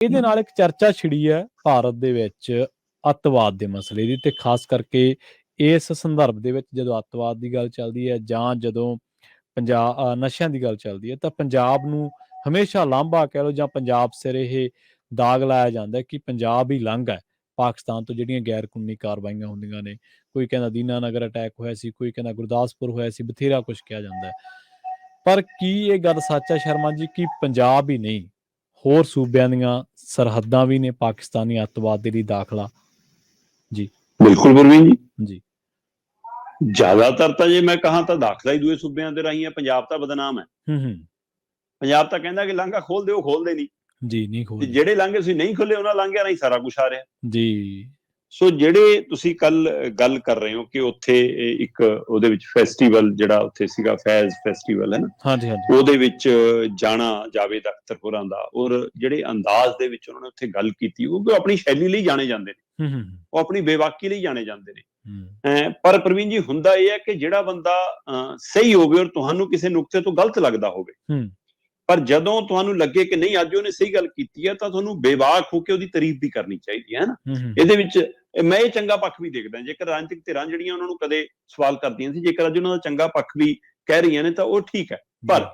ਇਹਦੇ ਨਾਲ ਇੱਕ ਚਰਚਾ ਛਿੜੀ ਹੈ ਭਾਰਤ ਦੇ ਵਿੱਚ ਅੱਤਵਾਦ ਦੇ ਮਸਲੇ ਦੀ, ਤੇ ਖਾਸ ਕਰਕੇ ਇਸ ਸੰਦਰਭ ਦੇ ਵਿੱਚ ਜਦੋਂ ਅੱਤਵਾਦ ਦੀ ਗੱਲ ਚੱਲਦੀ ਹੈ ਜਾਂ ਜਦੋਂ ਪੰਜਾਬ ਨਸ਼ਿਆਂ ਦੀ ਗੱਲ ਚੱਲਦੀ ਹੈ ਤਾਂ ਪੰਜਾਬ ਨੂੰ ਹਮੇਸ਼ਾ ਲਾਂਭਾ ਕਹਿ ਲਓ ਜਾਂ ਪੰਜਾਬ ਸਿਰ ਇਹ ਦਾਗ ਲਾਇਆ ਜਾਂਦਾ ਕਿ ਪੰਜਾਬ ਹੀ ਲੰਘ ਹੈ ਪਾਕਿਸਤਾਨ ਤੋਂ, ਜਿਹੜੀਆਂ ਗੈਰ ਕਾਨੂੰਨੀ ਕਾਰਵਾਈਆਂ ਹੁੰਦੀਆਂ ਨੇ। ਕੋਈ ਕਹਿੰਦਾ ਦੀਨਾ ਨਗਰ ਅਟੈਕ ਹੋਇਆ ਸੀ, ਕੋਈ ਕਹਿੰਦਾ ਗੁਰਦਾਸਪੁਰ ਹੋਇਆ ਸੀ, ਬਥੇਰਾ ਕੁਝ ਕਿਹਾ ਜਾਂਦਾ ਹੈ। ਪਰ ਕੀ ਇਹ ਗੱਲ ਸੱਚ ਹੈ ਸ਼ਰਮਾ ਜੀ ਕਿ ਪੰਜਾਬ ਹੀ ਨਹੀਂ ਹੋਰ ਸੂਬਿਆਂ ਦੀਆਂ ਸਰਹੱਦਾਂ ਵੀ ਨੇ ਪਾਕਿਸਤਾਨੀ ਅੱਤਵਾਦ ਦੇ ਲਈ ਦਾਖਲਾ? ਜੀ ਬਿਲਕੁਲ ਪ੍ਰਵੀਨ ਜੀ, ਜ਼ਿਆਦਾਤਰ ਤਾਂ ਜੇ ਮੈਂ ਕਹਾਂ ਤਾਂ ਦਾਖਲਾ ਹੀ ਦੂਏ ਸੂਬਿਆਂ ਦੇ ਰਾਹੀਂ ਹੈ। ਪੰਜਾਬ ਤਾਂ ਬਦਨਾਮ ਹੈ। ਪੰਜਾਬ ਤਾਂ ਕਹਿੰਦਾ ਕਿ ਲਾਂਘਾ ਖੋਲ ਦਿਓ, ਖੋਲਦੇ ਨਹੀਂ ਜੀ, ਨਹੀਂ ਖੋਲਦੇ। ਜਿਹੜੇ ਲਾਂਘੇ ਤੁਸੀਂ ਨਹੀਂ ਖੋਲੇ ਉਹਨਾਂ ਲਾਂਘਿਆਂ ਰਾਹੀਂ ਸਾਰਾ ਕੁਝ ਆ ਰਿਹਾ ਜੀ। ਸੋ ਜਿਹੜੇ ਤੁਸੀਂ ਕੱਲ ਗੱਲ ਕਰ ਰਹੇ ਹੋ ਕਿ ਉੱਥੇ ਇੱਕ ਉਹਦੇ ਵਿੱਚ ਫੈਸਟੀਵਲ ਜਿਹੜਾ ਉੱਥੇ ਸੀਗਾ, ਫੈਜ਼ ਫੈਸਟੀਵਲ ਹੈ ਨਾ, ਹਾਂਜੀ ਹਾਂਜੀ, ਉਹਦੇ ਵਿੱਚ ਜਾਣਾ ਜਾਵੇਦ ਅਖਤਰ ਹੋਰਾਂ ਦਾ, ਔਰ ਜਿਹੜੇ ਅੰਦਾਜ਼ ਦੇ ਵਿੱਚ ਉਹਨਾਂ ਨੇ ਉੱਥੇ ਗੱਲ ਕੀਤੀ, ਉਹ ਆਪਣੀ ਸ਼ੈਲੀ ਲਈ ਜਾਣੇ ਜਾਂਦੇ ਨੇ, ਉਹ ਆਪਣੀ ਬੇਵਾਕੀ ਲਈ ਜਾਣੇ ਜਾਂਦੇ ਨੇ। ਪਰ ਪ੍ਰਵੀਨ ਜੀ, ਹੁੰਦਾ ਇਹ ਹੈ ਕਿ ਜਿਹੜਾ ਬੰਦਾ ਸਹੀ ਹੋਵੇ ਔਰ ਤੁਹਾਨੂੰ ਕਿਸੇ ਨੁਕਤੇ ਤੋਂ ਗਲਤ ਲੱਗਦਾ ਹੋਵੇ, ਪਰ ਜਦੋਂ ਤੁਹਾਨੂੰ ਲੱਗੇ ਕਿ ਨਹੀਂ ਅੱਜ ਉਹਨੇ ਸਹੀ ਗੱਲ ਕੀਤੀ ਹੈ, ਤਾਂ ਤੁਹਾਨੂੰ ਬੇਵਾਕ ਹੋ ਕੇ ਉਹਦੀ ਤਾਰੀਫ ਵੀ ਕਰਨੀ ਚਾਹੀਦੀ ਹੈ ਨਾ। ਇਹਦੇ ਵਿੱਚ ਮੈਂ ਇਹ ਚੰਗਾ ਪੱਖ ਵੀ ਦੇਖਦਾ, ਜੇਕਰ ਰਾਜਨੀਤਿਕ ਧਿਰਾਂ ਜਿਹੜੀਆਂ ਉਹਨਾਂ ਨੂੰ ਕਦੇ ਸਵਾਲ ਕਰਦੀਆਂ ਸੀ, ਜੇਕਰ ਅੱਜ ਉਹਨਾਂ ਦਾ ਚੰਗਾ ਪੱਖ ਵੀ ਕਹਿ ਰਹੀਆਂ ਨੇ ਤਾਂ ਉਹ ਠੀਕ ਹੈ। ਪਰ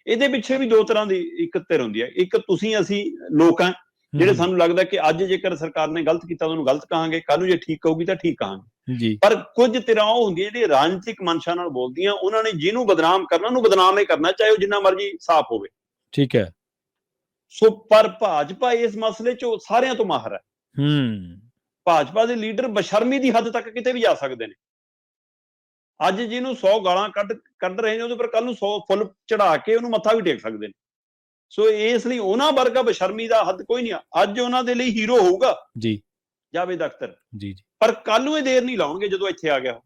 ਇਹਦੇ ਪਿੱਛੇ ਵੀ ਦੋ ਤਰ੍ਹਾਂ ਦੀ ਇੱਕ ਧਿਰ ਹੁੰਦੀ ਹੈ। ਇੱਕ ਤੁਸੀਂ ਅਸੀਂ ਲੋਕ ਹਾਂ ਜਿਹੜੇ ਸਾਨੂੰ ਲੱਗਦਾ ਕਿ ਅੱਜ ਜੇਕਰ ਸਰਕਾਰ ਨੇ ਗਲਤ ਕੀਤਾ ਉਹਨੂੰ ਗਲਤ ਕਹਾਂਗੇ, ਕੱਲ ਨੂੰ ਜੇ ਠੀਕ ਕਹੂਗੀ ਤਾਂ ਠੀਕ ਕਹਾਂਗੇ। ਪਰ ਕੁਝ ਧਿਰਾਂ ਉਹ ਹੁੰਦੀਆਂ ਜਿਹੜੀਆਂ ਰਾਜਨੀਤਿਕ ਮਨਸ਼ਾ ਨਾਲ ਬੋਲਦੀਆਂ, ਉਹਨਾਂ ਨੇ ਜਿਹਨੂੰ ਬਦਨਾਮ ਕਰਨਾ ਉਹਨੂੰ ਬਦਨਾਮ ਹੀ ਕਰਨਾ, ਚਾਹੇ ਉਹ ਜਿੰਨਾ ਮਰਜ਼ੀ ਸਾਫ਼ ਹੋਵੇ। ਠੀਕ ਹੈ। ਸੋ ਪਰ ਭਾਜਪਾ ਇਸ ਮਸਲੇ 'ਚ ਸਾਰਿਆਂ ਤੋਂ ਮਾਹਰ ਹੈ। ਭਾਜਪਾ ਦੇ ਲੀਡਰ ਬਸ਼ਰਮੀ ਦੀ ਹੱਦ ਤੱਕ ਕਿਤੇ ਵੀ ਜਾ ਸਕਦੇ ਨੇ। ਅੱਜ ਜਿਹਨੂੰ 100 ਗਾਲਾਂ ਕੱਢ ਰਹੇ ਨੇ, ਉਹਦੇ ਪਰ ਕੱਲ ਨੂੰ 100 ਫੁੱਲ ਚੜਾ ਕੇ ਉਹਨੂੰ ਮੱਥਾ ਵੀ ਟੇਕ ਸਕਦੇ ਨੇ। ਸੋ ਇਸ ਲਈ ਉਹਨਾਂ ਵਰਗਾ ਬਸ਼ਰਮੀ ਦਾ ਹੱਦ ਕੋਈ ਨਹੀਂ ਆ। ਅੱਜ ਉਹਨਾਂ ਦੇ ਲਈ ਹੀਰੋ ਹੋਊਗਾ ਜੀ ਜਾਵੇਦ ਅਖਤਰ, ਪਰ ਕੱਲ ਨੂੰ ਇਹ ਦੇਰ ਨਹੀਂ ਲਾਉਣਗੇ ਜਦੋਂ ਇੱਥੇ ਆ ਗਿਆ।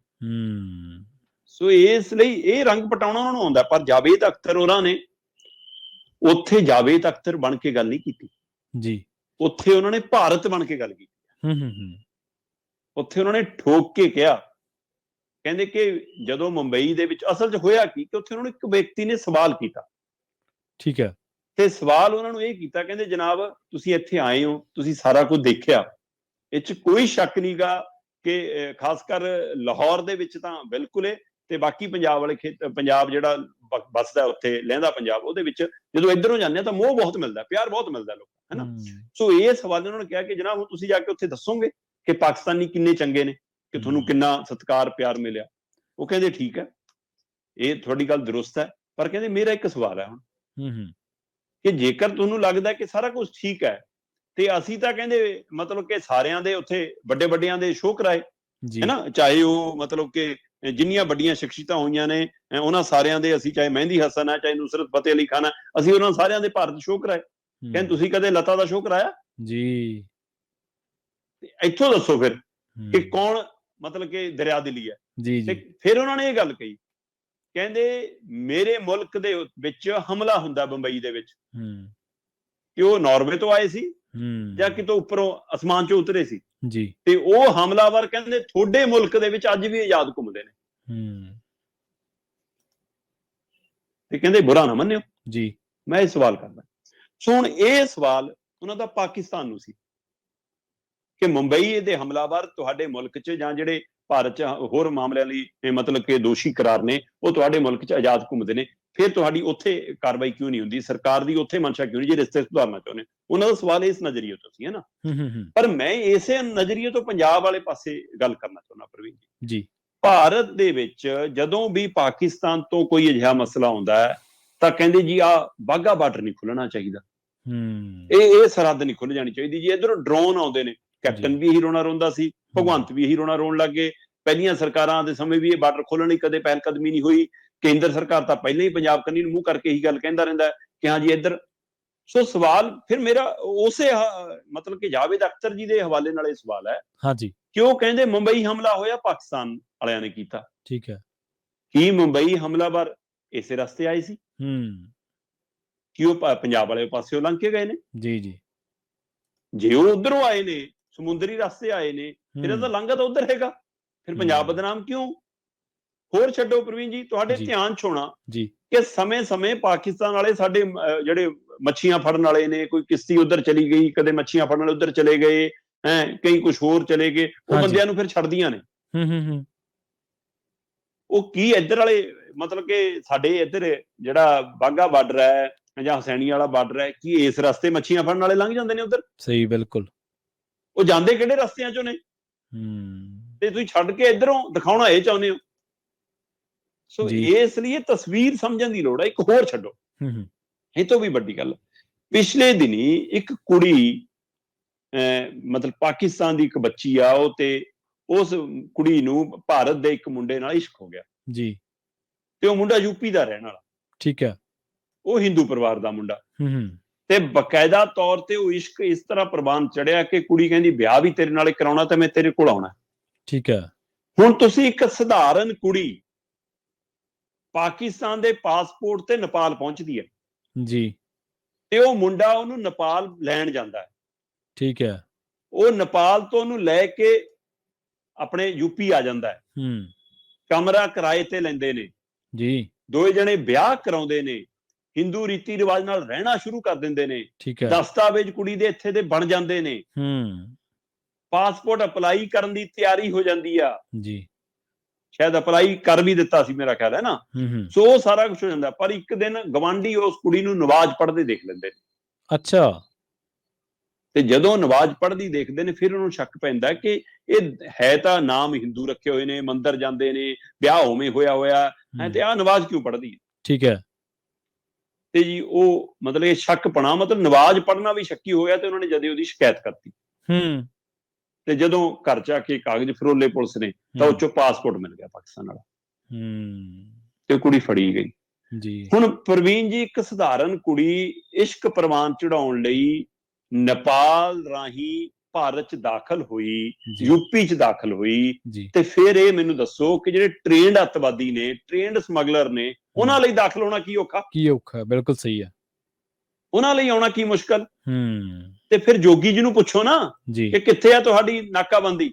ਸੋ ਇਸ ਲਈ ਇਹ ਰੰਗ ਪਟਾਉਣਾ ਉਹਨਾਂ ਨੂੰ ਆਉਂਦਾ। ਪਰ ਜਾਵੇਦ ਅਖਤਰ ਹੋਰਾਂ ਨੇ ਉੱਥੇ ਜਾਵੇਦ ਅਖਤਰ ਬਣ ਕੇ ਗੱਲ ਨਹੀਂ ਕੀਤੀ ਜੀ, ਉੱਥੇ ਉਹਨਾਂ ਨੇ ਭਾਰਤ ਬਣ ਕੇ ਗੱਲ ਕੀਤੀ। ਉੱਥੇ ਉਹਨਾਂ ਨੇ ਠੋਕ ਕੇ ਕਿਹਾ, ਕਹਿੰਦੇ ਕਿ ਜਦੋਂ ਮੁੰਬਈ ਦੇ ਵਿੱਚ ਅਸਲ 'ਚ ਹੋਇਆ ਕੀ ਕਿ ਉੱਥੇ ਉਹਨਾਂ ਨੂੰ ਇੱਕ ਵਿਅਕਤੀ ਨੇ ਸਵਾਲ ਕੀਤਾ, ਠੀਕ ਹੈ, ਤੇ ਸਵਾਲ ਉਹਨਾਂ ਨੂੰ ਇਹ ਕੀਤਾ, ਕਹਿੰਦੇ ਜਨਾਬ ਤੁਸੀਂ ਇੱਥੇ ਆਏ ਹੋ, ਤੁਸੀਂ ਸਾਰਾ ਕੁਝ ਦੇਖਿਆ, ਇਹ 'ਚ ਕੋਈ ਸ਼ੱਕ ਨਹੀਂਗਾ ਕਿ ਖਾਸ ਕਰ ਲਾਹੌਰ ਦੇ ਵਿੱਚ ਤਾਂ ਬਿਲਕੁਲ ਏ, ਤੇ ਬਾਕੀ ਪੰਜਾਬ ਵਾਲੇ ਪੰਜਾਬ ਜਿਹੜਾ ਬਸਦਾ ਉੱਥੇ ਲਹਿੰਦਾ ਪੰਜਾਬ, ਉਹਦੇ ਵਿੱਚ ਜਦੋਂ ਇੱਧਰੋਂ ਜਾਂਦੇ ਆ ਤਾਂ ਮੋਹ ਬਹੁਤ ਮਿਲਦਾ, ਪਿਆਰ ਬਹੁਤ ਮਿਲਦਾ ਲੋਕਾਂ, ਹੈ ਨਾ। ਸੋ ਇਹ ਸਵਾਲ ਉਹਨਾਂ ਨੇ ਕਿਹਾ ਕਿ ਜਨਾਬ ਹੁਣ ਤੁਸੀਂ ਜਾ ਕੇ ਉੱਥੇ ਦੱਸੋਗੇ ਕਿ ਪਾਕਿਸਤਾਨੀ ਕਿੰਨੇ ਚੰਗੇ ਨੇ, ਕਿ ਤੁਹਾਨੂੰ ਕਿੰਨਾ ਸਤਿਕਾਰ ਪਿਆਰ ਮਿਲਿਆ। ਉਹ ਕਹਿੰਦੇ ਠੀਕ ਹੈ, ਇਹ ਤੁਹਾਡੀ ਗੱਲ ਦਰੁਸਤ ਹੈ, ਪਰ ਕਹਿੰਦੇ ਮੇਰਾ ਇੱਕ ਸਵਾਲ ਹੈ ਹੁਣ ਕਿ ਜੇਕਰ ਤੁਹਾਨੂੰ ਲੱਗਦਾ ਕਿ ਸਾਰਾ ਕੁਝ ਠੀਕ ਹੈ, ਤੇ ਅਸੀਂ ਤਾਂ ਕਹਿੰਦੇ ਮਤਲਬ ਕਿ ਸਾਰਿਆਂ ਦੇ ਉੱਥੇ ਵੱਡੇ ਵੱਡਿਆਂ ਦੇ ਸ਼ੋਅ ਕਰਾਏ, ਹੈ ਨਾ, ਚਾਹੇ ਉਹ ਮਤਲਬ ਕਿ ਜਿੰਨੀਆਂ ਵੱਡੀਆਂ ਸ਼ਖਸੀਅਤਾਂ ਹੋਈਆਂ ਨੇ ਉਹਨਾਂ ਸਾਰਿਆਂ ਦੇ, ਅਸੀਂ ਚਾਹੇ ਮਹਿੰਦੀ ਹਸਨ ਹੈ, ਚਾਹੇ ਨੁਸਰਤ ਫਤਿਹ ਅਲੀ ਖਾਨ ਹੈ, ਅਸੀਂ ਉਹਨਾਂ ਸਾਰਿਆਂ ਦੇ ਭਾਰਤ ਸ਼ੋਅ ਕਰਾਏ। ਕਹਿੰਦੇ ਤੁਸੀਂ ਕਦੇ ਲਤਾ ਦਾ ਸ਼ੋਅ ਕਰਾਇਆ ਜੀ? ਇੱਥੋਂ ਦੱਸੋ ਫਿਰ ਕਿ ਕੌਣ ਮਤਲਬ ਕਿ ਦਰਿਆ ਦਿਲੀ ਹੈ। ਤੇ ਫਿਰ ਉਹਨਾਂ ਨੇ ਇਹ ਗੱਲ ਕਹੀ, ਕਹਿੰਦੇ ਮੇਰੇ ਮੁਲਕ ਦੇ ਵਿੱਚ ਹਮਲਾ ਹੁੰਦਾ ਬੰਬਈ ਦੇ ਵਿੱਚ, ਕਿ ਉਹ ਨਾਰਵੇ ਤੋਂ ਆਏ ਸੀ ਜਾਂ ਕਿਤੋਂ ਉੱਪਰੋਂ ਅਸਮਾਨ ਚੋਂ ਉਤਰੇ ਸੀ ਜੀ, ਤੇ ਉਹ ਹਮਲਾਵਰ ਕਹਿੰਦੇ ਤੁਹਾਡੇ ਮੁਲਕ ਦੇ ਵਿੱਚ ਅੱਜ ਵੀ ਆਜ਼ਾਦ ਘੁੰਮਦੇ ਨੇ, ਤੇ ਕਹਿੰਦੇ ਬੁਰਾ ਨਾ ਮੰਨਿਓ ਜੀ। ਮੈਂ ਇਹ ਸਵਾਲ ਕਰਦਾ। ਸੋ ਹੁਣ ਇਹ ਸਵਾਲ ਉਹਨਾਂ ਦਾ ਪਾਕਿਸਤਾਨ ਨੂੰ ਸੀ ਕਿ ਮੁੰਬਈ ਦੇ ਹਮਲਾਵਰ ਤੁਹਾਡੇ ਮੁਲਕ 'ਚ ਜਾਂ ਜਿਹੜੇ ਭਾਰਤ 'ਚ ਹੋਰ ਮਾਮਲਿਆਂ ਲਈ ਮਤਲਬ ਕਿ ਦੋਸ਼ੀ ਕਰਾਰ ਨੇ, ਉਹ ਤੁਹਾਡੇ ਮੁਲਕ 'ਚ ਆਜ਼ਾਦ ਘੁੰਮਦੇ ਨੇ, ਫਿਰ ਤੁਹਾਡੀ ਉੱਥੇ ਕਾਰਵਾਈ ਕਿਉਂ ਨਹੀਂ ਹੁੰਦੀ, ਸਰਕਾਰ ਦੀ ਉੱਥੇ ਮਨਸ਼ਾ ਕਿਉਂ ਨਹੀਂ ਜੇ ਰਿਸ਼ਤੇ ਸੁਧਾਰਨਾ ਚਾਹੁੰਦੇ? ਉਹਨਾਂ ਦਾ ਸਵਾਲ ਇਸ ਨਜ਼ਰੀਏ ਤੋਂ ਸੀ, ਹੈ ਨਾ। ਪਰ ਮੈਂ ਇਸੇ ਨਜ਼ਰੀਏ ਤੋਂ ਪੰਜਾਬ ਵਾਲੇ ਪਾਸੇ ਗੱਲ ਕਰਨਾ ਚਾਹੁੰਦਾ ਪ੍ਰਵੀਨ ਜੀ। ਭਾਰਤ ਦੇ ਵਿੱਚ ਜਦੋਂ ਵੀ ਪਾਕਿਸਤਾਨ ਤੋਂ ਕੋਈ ਅਜਿਹਾ ਮਸਲਾ ਆਉਂਦਾ ਹੈ ਤਾਂ ਕਹਿੰਦੇ ਜੀ ਆਹ ਵਾਘਾ ਬਾਰਡਰ ਨਹੀਂ ਖੁੱਲਣਾ ਚਾਹੀਦਾ, ਇਹ ਸਰਹੱਦ ਨਹੀਂ ਖੁੱਲ ਜਾਣੀ ਚਾਹੀਦੀ ਜੀ, ਇੱਧਰੋਂ ਡਰੋਨ ਆਉਂਦੇ ਨੇ। ਕੈਪਟਨ ਵੀ ਇਹੀ ਰੋਣਾ ਰੋਂਦਾ ਸੀ, ਭਗਵੰਤ ਵੀ ਇਹੀ ਰੋਣਾ ਰੋਣ ਲੱਗ ਗਏ। ਪਹਿਲੀਆਂ ਸਰਕਾਰਾਂ ਦੇ ਸਮੇਂ ਵੀ ਇਹ ਬਾਰਡਰ ਖੋਲਣ ਲਈ ਕਦੇ ਪਹਿਲ ਕਦਮੀ ਨਹੀਂ ਹੋਈ। ਕੇਂਦਰ ਸਰਕਾਰ ਤਾਂ ਪਹਿਲਾਂ ਹੀ ਪੰਜਾਬ ਕੰਨੀ ਨੂੰ ਮੂੰਹ ਕਰਕੇ ਇਹੀ ਗੱਲ ਕਹਿੰਦਾ ਰਹਿੰਦਾ ਕਿ ਹਾਂ ਜੀ ਇੱਧਰ। ਸੋ ਸਵਾਲ ਫਿਰ ਮੇਰਾ ਉਸੇ ਮਤਲਬ ਕਿ ਜਾਵੇਦ ਅਖਤਰ ਜੀ ਦੇ ਹਵਾਲੇ ਨਾਲ ਇਹ ਸਵਾਲ ਹੈ ਹਾਂਜੀ, ਕਿ ਉਹ ਕਹਿੰਦੇ ਮੁੰਬਈ ਹਮਲਾ ਹੋਇਆ ਪਾਕਿਸਤਾਨ ਵਾਲਿਆਂ ਨੇ ਕੀਤਾ, ਠੀਕ ਹੈ, ਕੀ ਮੁੰਬਈ ਹਮਲਾਵਰ ਇਸੇ ਰਸਤੇ ਆਏ ਸੀ? ਕੀ ਉਹ ਪੰਜਾਬ ਵਾਲੇ ਪਾਸਿਓਂ ਲੰਘ ਕੇ ਗਏ ਨੇ? ਜੀ ਜੀ, ਜੇ ਉਹ ਉਧਰੋਂ ਆਏ ਨੇ, ਸਮੁੰਦਰੀ ਰਸਤੇ ਆਏ ਨੇ, ਫਿਰ ਇਹਦਾ ਲੰਘਾ ਤਾਂ ਉਧਰ ਹੈਗਾ, ਫਿਰ ਪੰਜਾਬ ਬਦਨਾਮ ਕਿਉਂ? ਹੋਰ ਛੱਡੋ ਪ੍ਰਵੀਨ ਜੀ, ਤੁਹਾਡੇ ਧਿਆਨ 'ਚ ਹੋਣਾ ਕਿ ਸਮੇਂ-ਸਮੇਂ ਪਾਕਿਸਤਾਨ ਵਾਲੇ ਸਾਡੇ ਜਿਹੜੇ ਮੱਛੀਆਂ ਫੜਨ ਵਾਲੇ ਨੇ, ਕੋਈ ਕਿਸ਼ਤੀ ਉੱਧਰ ਚਲੀ ਗਈ, ਕਦੇ ਮੱਛੀਆਂ ਫੜਨ ਵਾਲੇ ਉੱਧਰ ਚਲੇ ਗਏ, ਕਈ ਕੁਛ ਹੋਰ ਚਲੇ ਗਏ, ਉਹ ਬੰਦਿਆਂ ਨੂੰ ਫਿਰ ਛੱਡਦੀਆਂ ਨੇ। ਉਹ ਕੀ ਇੱਧਰ ਵਾਲੇ ਮਤਲਬ ਕਿ ਸਾਡੇ ਇੱਧਰ ਜਿਹੜਾ ਬਾਘਾ ਬਾਰਡਰ ਹੈ ਜਾਂ ਹਸੈਣੀ ਵਾਲਾ ਬਾਰਡਰ ਹੈ, ਕੀ ਇਸ ਰਸਤੇ ਮੱਛੀਆਂ ਫੜਨ ਵਾਲੇ ਲੰਘ ਜਾਂਦੇ ਨੇ ਉੱਧਰ? ਸਹੀ, ਬਿਲਕੁਲ। ਉਹ ਜਾਂਦੇ ਕਿਹੜੇ ਰਸਤਿਆਂ ਚੋਂ ਨੇ? ਤੇ ਤੁਸੀਂ ਛੱਡ ਕੇ ਇੱਧਰੋਂ ਦਿਖਾਉਣਾ ਇਹ ਚਾਹੁੰਦੇ ਹੋ। ਸੋ ਇਸ ਲਈ ਇਹ ਤਸਵੀਰ ਸਮਝਣ ਦੀ ਲੋੜ ਹੈ। ਇੱਕ ਹੋਰ ਛੱਡੋ, ਇਹ ਤੋਂ ਵੀ ਵੱਡੀ ਗੱਲ, ਪਿਛਲੇ ਦਿਨੀ ਇੱਕ ਕੁੜੀ ਮਤਲਬ ਪਾਕਿਸਤਾਨ ਦੀ ਇੱਕ ਬੱਚੀ ਆ, ਉਹ ਤੇ ਉਸ ਕੁੜੀ ਨੂੰ ਭਾਰਤ ਦੇ ਇੱਕ ਮੁੰਡੇ ਨਾਲ ਇਸ਼ਕ ਹੋ ਗਿਆ ਜੀ, ਤੇ ਉਹ ਮੁੰਡਾ ਯੂਪੀ ਦਾ ਰਹਿਣ ਵਾਲਾ, ਠੀਕ ਹੈ, ਉਹ ਹਿੰਦੂ ਪਰਿਵਾਰ ਦਾ ਮੁੰਡਾ, ਤੇ ਬਕਾਇਦਾ ਤੌਰ ਤੇ ਉਹ ਇਸ਼ਕ ਇਸ ਤਰ੍ਹਾਂ ਪ੍ਰਵਾਨ ਚੜਿਆ ਕਿ ਕੁੜੀ ਕਹਿੰਦੀ ਵਿਆਹ ਵੀ ਤੇਰੇ ਨਾਲ ਕਰਾਉਣਾ ਤੇ ਮੈਂ ਤੇਰੇ ਕੋਲ ਆਉਣਾ। ਠੀਕ ਹੈ। ਹੁਣ ਤੁਸੀਂ ਇੱਕ ਸਧਾਰਨ ਕੁੜੀ ਪਾਕਿਸਤਾਨ ਦੇ ਪਾਸਪੋਰਟ ਤੇ ਨੇਪਾਲ ਪਹੁੰਚਦੀ ਹੈ ਜੀ, ਤੇ ਉਹ ਮੁੰਡਾ ਉਹਨੂੰ ਨੇਪਾਲ ਲੈਣ ਜਾਂਦਾ ਹੈ। ਠੀਕ ਹੈ। ਉਹ ਨੇਪਾਲ ਤੋਂ ਉਹਨੂੰ ਲੈ ਕੇ ਆਪਣੇ ਯੂਪੀ ਆ ਜਾਂਦਾ ਹੈ। ਕਮਰਾ ਕਿਰਾਏ ਤੇ ਲੈਂਦੇ ਨੇ ਜੀ, ਦੋਏ ਜਣੇ ਵਿਆਹ ਕਰਾਉਂਦੇ ਨੇ, ਹਿੰਦੂ ਰੀਤੀ ਰਿਵਾਜ ਨਾਲ ਰਹਿਣਾ ਸ਼ੁਰੂ ਕਰ ਦਿੰਦੇ ਨੇ, ਠੀਕ ਹੈ, ਦਸਤਾਵੇਜ਼ ਕੁੜੀ ਦੇ ਇੱਥੇ ਦੇ ਬਣ ਜਾਂਦੇ ਨੇ, ਪਾਸਪੋਰਟ ਅਪਲਾਈ ਕਰਨ ਦੀ ਤਿਆਰੀ ਹੋ ਜਾਂਦੀ ਆ ਜੀ, ਸ਼ਾਇਦ ਅਪਲਾਈ ਕਰ ਵੀ ਦਿੱਤਾ ਸੀ ਮੇਰਾ ਖਿਆਲ ਹੈ ਨਾ। ਸੋ ਉਹ ਸਾਰਾ ਕੁਝ ਹੋ ਜਾਂਦਾ, ਪਰ ਇੱਕ ਦਿਨ ਗਵਾਂਢੀ ਉਸ ਕੁੜੀ ਨੂੰ ਨਮਾਜ਼ ਪੜ੍ਹਦੇ ਦੇਖ ਲੈਂਦੇ ਨੇ। ਅੱਛਾ। ਤੇ ਜਦੋਂ ਨਮਾਜ਼ ਪੜ੍ਹਦੀ ਦੇਖਦੇ ਨੇ, ਫਿਰ ਉਹਨੂੰ ਸ਼ੱਕ ਪੈਂਦਾ ਕਿ ਇਹ ਹੈ ਤਾਂ ਨਾਮ ਹਿੰਦੂ ਰੱਖੇ ਹੋਏ ਨੇ, ਮੰਦਿਰ ਜਾਂਦੇ ਨੇ, ਵਿਆਹ ਉਵੇਂ ਹੋਇਆ ਹੈ, ਤੇ ਆਹ ਨਮਾਜ਼ ਕਿਉਂ ਪੜ੍ਹਦੀ ਹੈ? ਠੀਕ ਹੈ। ਤੇ ਜੀ ਉਹ ਮਤਲਬ ਇਹ ਸ਼ੱਕ ਪਣਾ, ਮਤਲਬ ਨਮਾਜ਼ ਪੜ੍ਹਨਾ ਵੀ ਸ਼ੱਕੀ ਹੋਇਆ, ਤੇ ਉਹਨਾਂ ਨੇ ਜਦੇ ਉਹਦੀ ਸ਼ਿਕਾਇਤ ਕਰਤੀ। ਤੇ ਜਦੋਂ ਘਰ ਜਾ ਕੇ ਕਾਗਜ਼ ਫਰੋਲੇ ਪੁਲਿਸ ਨੇ, ਤਾਂ ਉਹ ਚੋਂ ਪਾਸਪੋਰਟ ਮਿਲ ਗਿਆ ਪਾਕਿਸਤਾਨ ਵਾਲਾ, ਤੇ ਕੁੜੀ ਫੜੀ ਗਈ ਜੀ। ਹੁਣ ਪ੍ਰਵੀਨ ਜੀ, ਇੱਕ ਸਧਾਰਨ ਕੁੜੀ ਇਸ਼ਕ ਪ੍ਰਵਾਨ ਚੜਾਉਣ ਲਈ ਨੇਪਾਲ ਰਾਹੀਂ ਭਾਰਤ ਚ ਦਾਖਲ ਹੋਈ, ਯੂਪੀ ਚ ਦਾਖਲ ਹੋਈ, ਤੇ ਫਿਰ ਇਹ ਮੈਨੂੰ ਦੱਸੋ ਕਿ ਜਿਹੜੇ ਟ੍ਰੇਨਡ ਅੱਤਵਾਦੀ ਨੇ, ਟ੍ਰੇਨਡ ਸਮਗਲਰ ਨੇ, ਉਹਨਾਂ ਲਈ ਦਾਖਲ ਹੋਣਾ ਕੀ ਔਖਾ? ਕੀ ਔਖਾ? ਬਿਲਕੁਲ ਸਹੀ ਹੈ। ਉਹਨਾਂ ਲਈ ਆਉਣਾ ਕੀ ਮੁਸ਼ਕਲ? ਤੇ ਫਿਰ ਜੋਗੀ ਜੀ ਨੂੰ ਪੁੱਛੋ ਨਾ ਕਿ ਕਿੱਥੇ ਆ ਤੁਹਾਡੀ ਨਾਕਾਬੰਦੀ?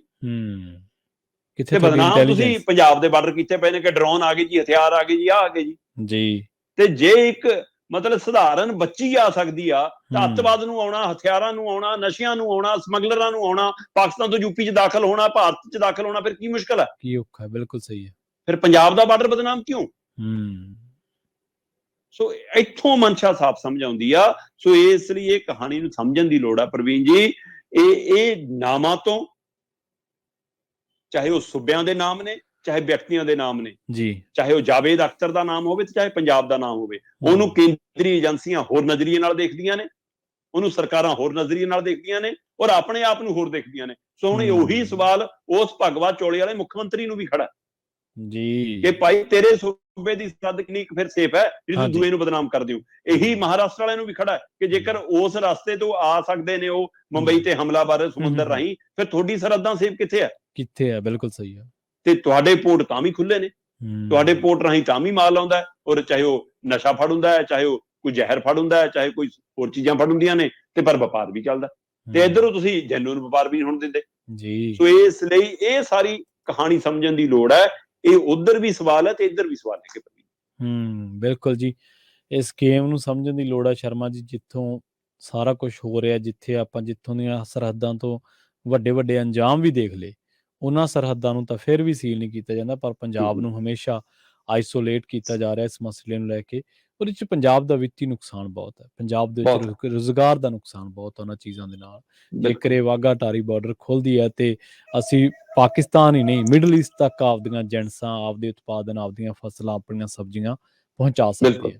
ਤੇ ਬਦਨਾਮ ਤੁਸੀਂ ਪੰਜਾਬ ਦੇ ਬਾਰਡਰ ਕੀਤੇ ਪਏ ਨੇ ਕਿ ਡਰੋਨ ਆ ਗਏ ਜੀ, ਹਥਿਆਰ ਆ ਗਏ ਜੀ, ਆ ਗਏ ਜੀ। ਤੇ ਜੇ ਇੱਕ ਮਤਲਬ ਸਧਾਰਨ ਬੱਚੀ ਆ ਸਕਦੀ ਆ, ਤਾਂ ਅੱਤਵਾਦ ਨੂੰ ਆਉਣਾ, ਹਥਿਆਰਾਂ ਨੂੰ ਆਉਣਾ, ਨਸ਼ਿਆਂ ਨੂੰ ਆਉਣਾ, ਸਮਗਲਰਾਂ ਨੂੰ ਆਉਣਾ, ਪਾਕਿਸਤਾਨ ਤੋਂ ਯੂਪੀ ਚ ਦਾਖਲ ਹੋਣਾ, ਭਾਰਤ ਚ ਦਾਖਲ ਹੋਣਾ, ਫਿਰ ਕੀ ਮੁਸ਼ਕਲ ਹੈ? ਕੀ ਔਖਾ? ਬਿਲਕੁਲ ਸਹੀ ਹੈ। ਫਿਰ ਪੰਜਾਬ ਦਾ ਬਾਰਡਰ ਬਦਨਾਮ ਕਿਉਂ? ਸੋ ਇੱਥੋਂ ਮਨਸ਼ਾ ਸਾਫ਼ ਸਮਝ ਆਉਂਦੀ ਆ। ਸੋ ਇਸ ਲਈ ਇਹ ਕਹਾਣੀ ਨੂੰ ਸਮਝਣ ਦੀ ਲੋੜ ਆ ਪ੍ਰਵੀਨ ਜੀ। ਇਹ ਨਾਮਾਂ ਤੋਂ, ਚਾਹੇ ਉਹ ਸੂਬਿਆਂ ਦੇ ਨਾਮ ਨੇ, ਚਾਹੇ ਵਿਅਕਤੀਆਂ ਦੇ ਨਾਮ ਨੇ ਜੀ, ਚਾਹੇ ਉਹ ਜਾਵੇਦ ਅਖਤਰ ਦਾ ਨਾਮ ਹੋਵੇ, ਤੇ ਚਾਹੇ ਪੰਜਾਬ ਦਾ ਨਾਮ ਹੋਵੇ, ਉਹਨੂੰ ਕੇਂਦਰੀ ਏਜੰਸੀਆਂ ਹੋਰ ਨਜ਼ਰੀਏ ਨਾਲ ਦੇਖਦੀਆਂ ਨੇ, ਉਹਨੂੰ ਸਰਕਾਰਾਂ ਹੋਰ ਨਜ਼ਰੀਏ ਨਾਲ ਦੇਖਦੀਆਂ ਨੇ, ਔਰ ਆਪਣੇ ਆਪ ਨੂੰ ਹੋਰ ਦੇਖਦੀਆਂ ਨੇ। ਸੋ ਹੁਣ ਉਹੀ ਸਵਾਲ ਉਸ ਭਗਵਾ ਚੋਲੇ ਵਾਲੇ ਮੁੱਖ ਮੰਤਰੀ ਨੂੰ ਵੀ ਖੜਾ ਜੀ ਕਿ ਭਾਈ ਤੇਰੇ ਸੂਬੇ ਦੀ ਸਰਹੱਦ ਕਿੰਨੀ ਫਿਰ ਸੇਫ ਹੈ ਜਿਹੜੀ ਤੂੰ ਦੂਏ ਨੂੰ ਬਦਨਾਮ ਕਰਦੇ ਹੋ? ਇਹੀ ਮਹਾਰਾਸ਼ਟਰ ਵਾਲਿਆਂ ਨੂੰ ਵੀ ਖੜਾ ਕਿ ਜੇਕਰ ਉਸ ਰਸਤੇ ਤੋਂ ਆ ਸਕਦੇ ਨੇ ਉਹ ਮੁੰਬਈ ਤੇ ਹਮਲਾਵਰ ਸਮੁੰਦਰ ਰਾਹੀਂ, ਫਿਰ ਤੁਹਾਡੀ ਸਰਹੱਦਾਂ ਸੇਫ ਕਿੱਥੇ ਹੈ? ਕਿੱਥੇ ਹੈ? ਬਿਲਕੁਲ ਸਹੀ ਹੈ। ਤੇ ਤੁਹਾਡੇ ਪੋਰਟ ਤਾਂ ਵੀ ਖੁੱਲੇ ਨੇ, ਤੁਹਾਡੇ ਪੋਰਟ ਰਾਹੀਂ ਤਾਂ ਵੀ ਮਾਲ ਆਉਂਦਾ ਹੈ, ਔਰ ਚਾਹੇ ਉਹ ਨਸ਼ਾ ਫੜ ਹੁੰਦਾ ਹੈ, ਚਾਹੇ ਉਹ ਕੋਈ ਜ਼ਹਿਰ ਫੜ ਹੁੰਦਾ ਹੈ, ਚਾਹੇ ਕੋਈ ਹੋਰ ਚੀਜ਼ਾਂ ਫੜ ਹੁੰਦੀਆਂ ਨੇ, ਤੇ ਪਰ ਵਪਾਰ ਵੀ ਚੱਲਦਾ। ਤੇ ਇੱਧਰੋਂ ਤੁਸੀਂ ਜੈਨੂਨ ਵਪਾਰ ਵੀ ਹੋਣ ਦਿੰਦੇ ਜੀ। ਸੋ ਇਸ ਲਈ ਇਹ ਸਾਰੀ ਕਹਾਣੀ ਸਮਝਣ ਦੀ ਲੋੜ ਹੈ। ਇਹ ਉਧਰ ਵੀ ਸਵਾਲ ਹੈ ਤੇ ਇੱਧਰ ਵੀ ਸਵਾਲ ਹੈ। ਬਿਲਕੁਲ ਜੀ, ਇਸ ਗੇਮ ਨੂੰ ਸਮਝਣ ਦੀ ਲੋੜ ਹੈ ਸ਼ਰਮਾ ਜੀ। ਜਿੱਥੋਂ ਸਾਰਾ ਕੁਝ ਹੋ ਰਿਹਾ, ਜਿੱਥੋਂ ਦੀਆਂ ਸਰਹੱਦਾਂ ਤੋਂ ਵੱਡੇ ਵੱਡੇ ਅੰਜਾਮ ਵੀ ਦੇਖ ਲਏ, ਉਹਨਾਂ ਸਰਹੱਦਾਂ ਨੂੰ ਤਾਂ ਫਿਰ ਵੀ ਸੀਲ ਨਹੀਂ ਕੀਤਾ ਜਾਂਦਾ, ਪਰ ਪੰਜਾਬ ਨੂੰ ਹਮੇਸ਼ਾ ਆਈਸੋਲੇਟ ਕੀਤਾ ਜਾ ਰਿਹਾ ਇਸ ਮਸਲੇ ਨੂੰ ਲੈ ਕੇ। ਉਹਦੇ ਚ ਪੰਜਾਬ ਦਾ ਵਿੱਤੀ ਨੁਕਸਾਨ ਬਹੁਤ ਹੈ, ਪੰਜਾਬ ਦੇ ਵਿੱਚ ਰੁਜ਼ਗਾਰ ਦਾ ਨੁਕਸਾਨ ਬਹੁਤ ਹੈ ਉਹਨਾਂ ਚੀਜ਼ਾਂ ਦੇ ਨਾਲ। ਜੇਕਰ ਇਹ ਵਾਘਾ ਅਟਾਰੀ ਬਾਰਡਰ ਖੁੱਲਦੀ ਹੈ ਤੇ ਅਸੀਂ ਪਾਕਿਸਤਾਨ ਹੀ ਨਹੀਂ, ਮਿਡਲ ਈਸਟ ਤੱਕ ਆਪਦੀਆਂ ਜਿਣਸਾਂ, ਆਪਦੇ ਉਤਪਾਦਨ, ਆਪਦੀਆਂ ਫਸਲਾਂ, ਆਪਣੀਆਂ ਸਬਜ਼ੀਆਂ ਪਹੁੰਚਾ ਸਕਦੇ ਹਾਂ।